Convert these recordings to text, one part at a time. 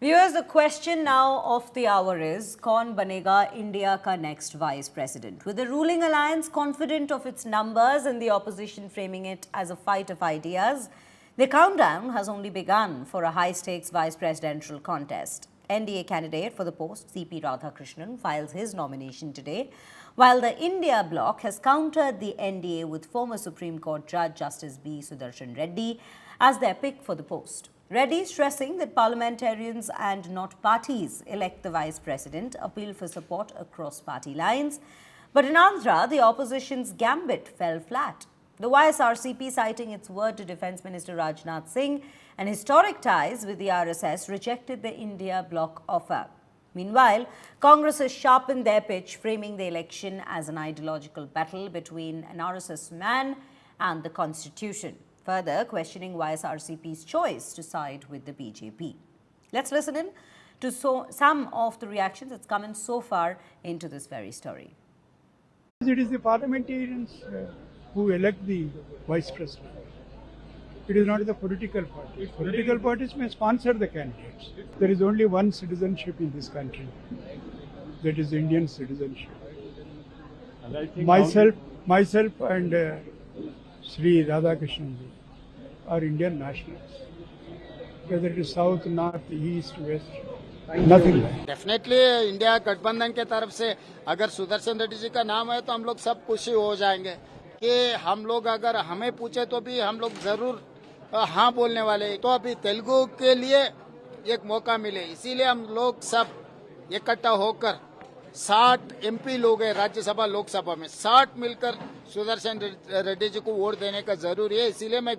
Viewers, the question now of the hour is, कौन बनेगा India का next vice president? With the ruling alliance confident of its numbers and the opposition framing it as a fight of ideas, the countdown has only begun for a high-stakes vice presidential contest. NDA candidate for the post, C.P. Radhakrishnan, files his nomination today, while the India bloc has countered the NDA with former Supreme Court Judge Justice B. Sudarshan Reddy as their pick for the post. Reddy stressing that parliamentarians and not parties elect the vice president, appealed for support across party lines. But in Andhra, the opposition's gambit fell flat. The YSRCP, citing its word to Defence Minister Rajnath Singh and historic ties with the RSS, rejected the India bloc offer. Meanwhile, Congress has sharpened their pitch, framing the election as an ideological battle between an RSS man and the Constitution, further questioning YSRCP's choice to side with the BJP. Let's listen in to some of the reactions that's come in so far into this very story. It is the parliamentarians who elect the vice president. It is not the political parties. Political parties may sponsor the candidates. There is only one citizenship in this country. That is Indian citizenship. And I think myself and Sri Radhakrishnan are Indian nationals. Whether it is south, north, east, west, nothing like that. Definitely India गठबंधन के तरफ से अगर सुदर्शन रेड्डी जी का नाम है तो हम लोग सब खुशी हो जाएंगे कि हम लोग अगर हमें पूछे तो भी हम लोग जरूर हाँ बोलने वाले हैं। तो अभी तेलुगु के लिए एक मौका मिले, इसीलिए हम लोग सब इकट्ठा होकर 60 एमपी लोग हैं राज्यसभा लोकसभा में, 60 मिलकर सुदर्शन रेड्डी जी को वोट देने का जरूरी है। इसीलिए मैं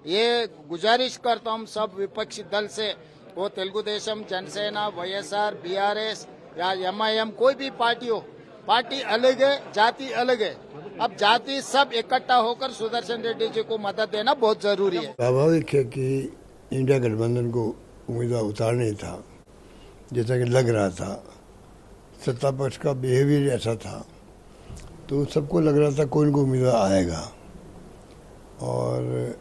ये गुजारिश करता हूँ सब विपक्षी दल से, वो तेलुगु देशम, जनसेना, वाईएसआर, बीआरएस या एमआईएम, कोई भी पार्टी हो, पार्टी अलग है, जाति अलग है, अब जाति सब इकट्ठा होकर सुदर्शन रेड्डी जी को मदद देना बहुत जरूरी है। स्वाभाविक है कि इंडिया गठबंधन को उम्मीदवार उतारना था, जैसा कि लग रहा था। सत्ता पक्ष का बिहेवियर ऐसा था तो सबको लग रहा था कोई न कोई उम्मीदवार आएगा। और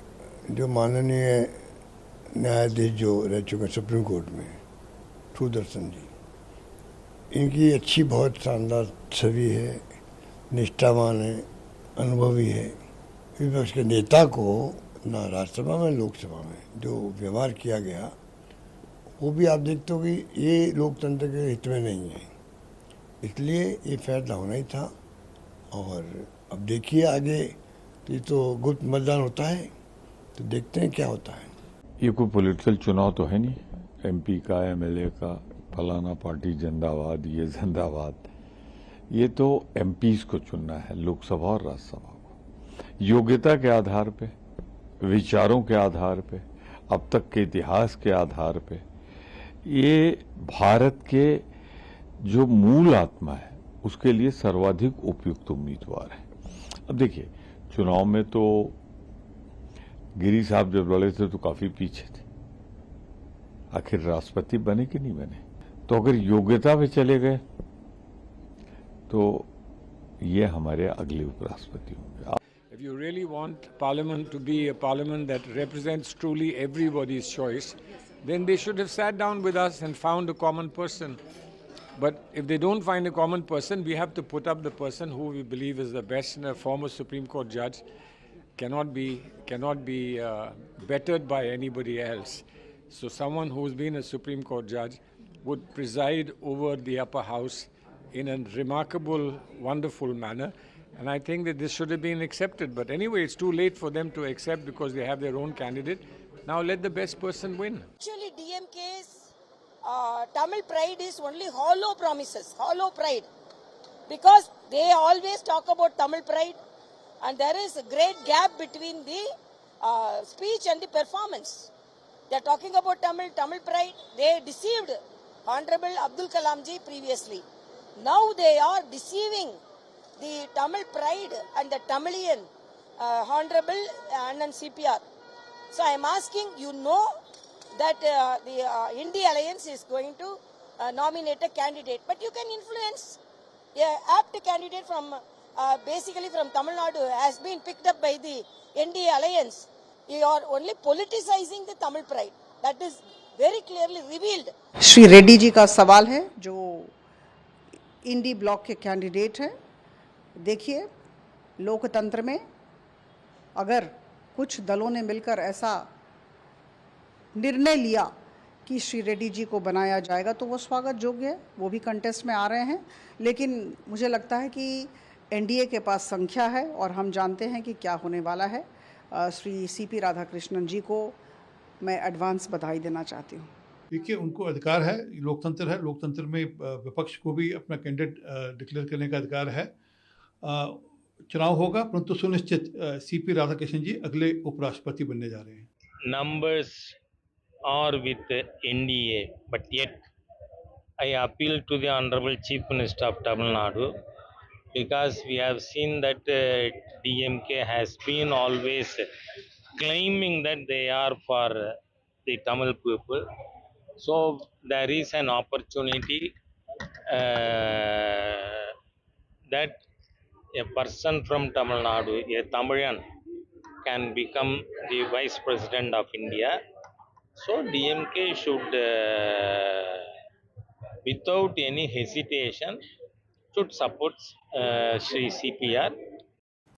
जो माननीय न्यायाधीश जो रह चुके सुप्रीम कोर्ट में, सुदर्शन जी, इनकी अच्छी बहुत शानदार छवि है, निष्ठावान है, अनुभवी है। विपक्ष के नेता को ना राज्यसभा में लोकसभा में जो व्यवहार किया गया, वो भी आप देखते हो कि ये लोकतंत्र के हित में नहीं है, इसलिए ये फैसला होना ही था। और अब देखिए आगे, तो ये तो गुप्त मतदान होता है, तो देखते हैं क्या होता है। ये कोई पॉलिटिकल चुनाव तो है नहीं, एमपी का, एमएलए का, फलाना पार्टी जिंदाबाद, ये जिंदाबाद। ये तो एमपीज को चुनना है, लोकसभा और राज्यसभा को, योग्यता के आधार पे, विचारों के आधार पे, अब तक के इतिहास के आधार पे। ये भारत के जो मूल आत्मा है उसके लिए सर्वाधिक उपयुक्त उम्मीदवार है। अब देखिए, चुनाव में तो गिरी साहब जब लड़े थे तो काफी पीछे थे, आखिर राष्ट्रपति बने कि नहीं बने। तो अगर योग्यता पे चले गए तो ये हमारे अगले उपराष्ट्रपति होंगे। If you really want Parliament to be a Parliament that represents truly everybody's choice, then they should have sat down with us and found a common person. But if they don't find a common person, we have to put up the person who we believe is the best. And a former Supreme Court judge cannot be bettered by anybody else. So someone who's been a Supreme Court judge would preside over the upper house in a remarkable, wonderful manner. And I think that this should have been accepted. But anyway, it's too late for them to accept because they have their own candidate. Now let the best person win. Actually, DMK's Tamil pride is only hollow promises, hollow pride. Because they always talk about Tamil pride, and there is a great gap between the speech and the performance. They are talking about Tamil pride. They deceived Honorable Abdul Kalam ji previously. Now they are deceiving the Tamil pride and the Tamilian Honorable Anand CPR. So I am asking, you know that the India Alliance is going to nominate a candidate, but you can influence. Yeah, apt candidate from basically from Tamil Nadu has been picked up by the NDA Alliance. You are only politicizing the Tamil pride. That is very clearly revealed. Shri Reddy ji का सवाल है जो इंडी block के candidate हैं। देखिए, लोकतंत्र में अगर कुछ दलों ने मिलकर ऐसा निर्णय लिया कि श्री रेड्डी जी को बनाया जाएगा तो वो स्वागत योग्य है। वो भी कंटेस्ट में आ रहे हैं, लेकिन मुझे लगता है कि एनडीए के पास संख्या है और हम जानते हैं कि क्या होने वाला है। श्री सीपी राधाकृष्णन जी को मैं एडवांस बधाई देना चाहती हूँ। देखिए, उनको अधिकार है, लोकतंत्र है, लोकतंत्र में विपक्ष को भी अपना कैंडिडेट डिक्लेयर करने का अधिकार है। चुनाव होगा, परंतु सुनिश्चित सीपी राधाकृष्णन जी अगले उपराष्ट्रपति बनने जा रहे हैं। Numbers are with NDA, but yet I appeal to the Honorable Chief Minister of Tamil Nadu, because we have seen that DMK has been always claiming that they are for the Tamil people. So there is an opportunity that a person from Tamil Nadu, a Tamilian, can become the Vice President of India. So DMK should, without any hesitation, should support Sri CPR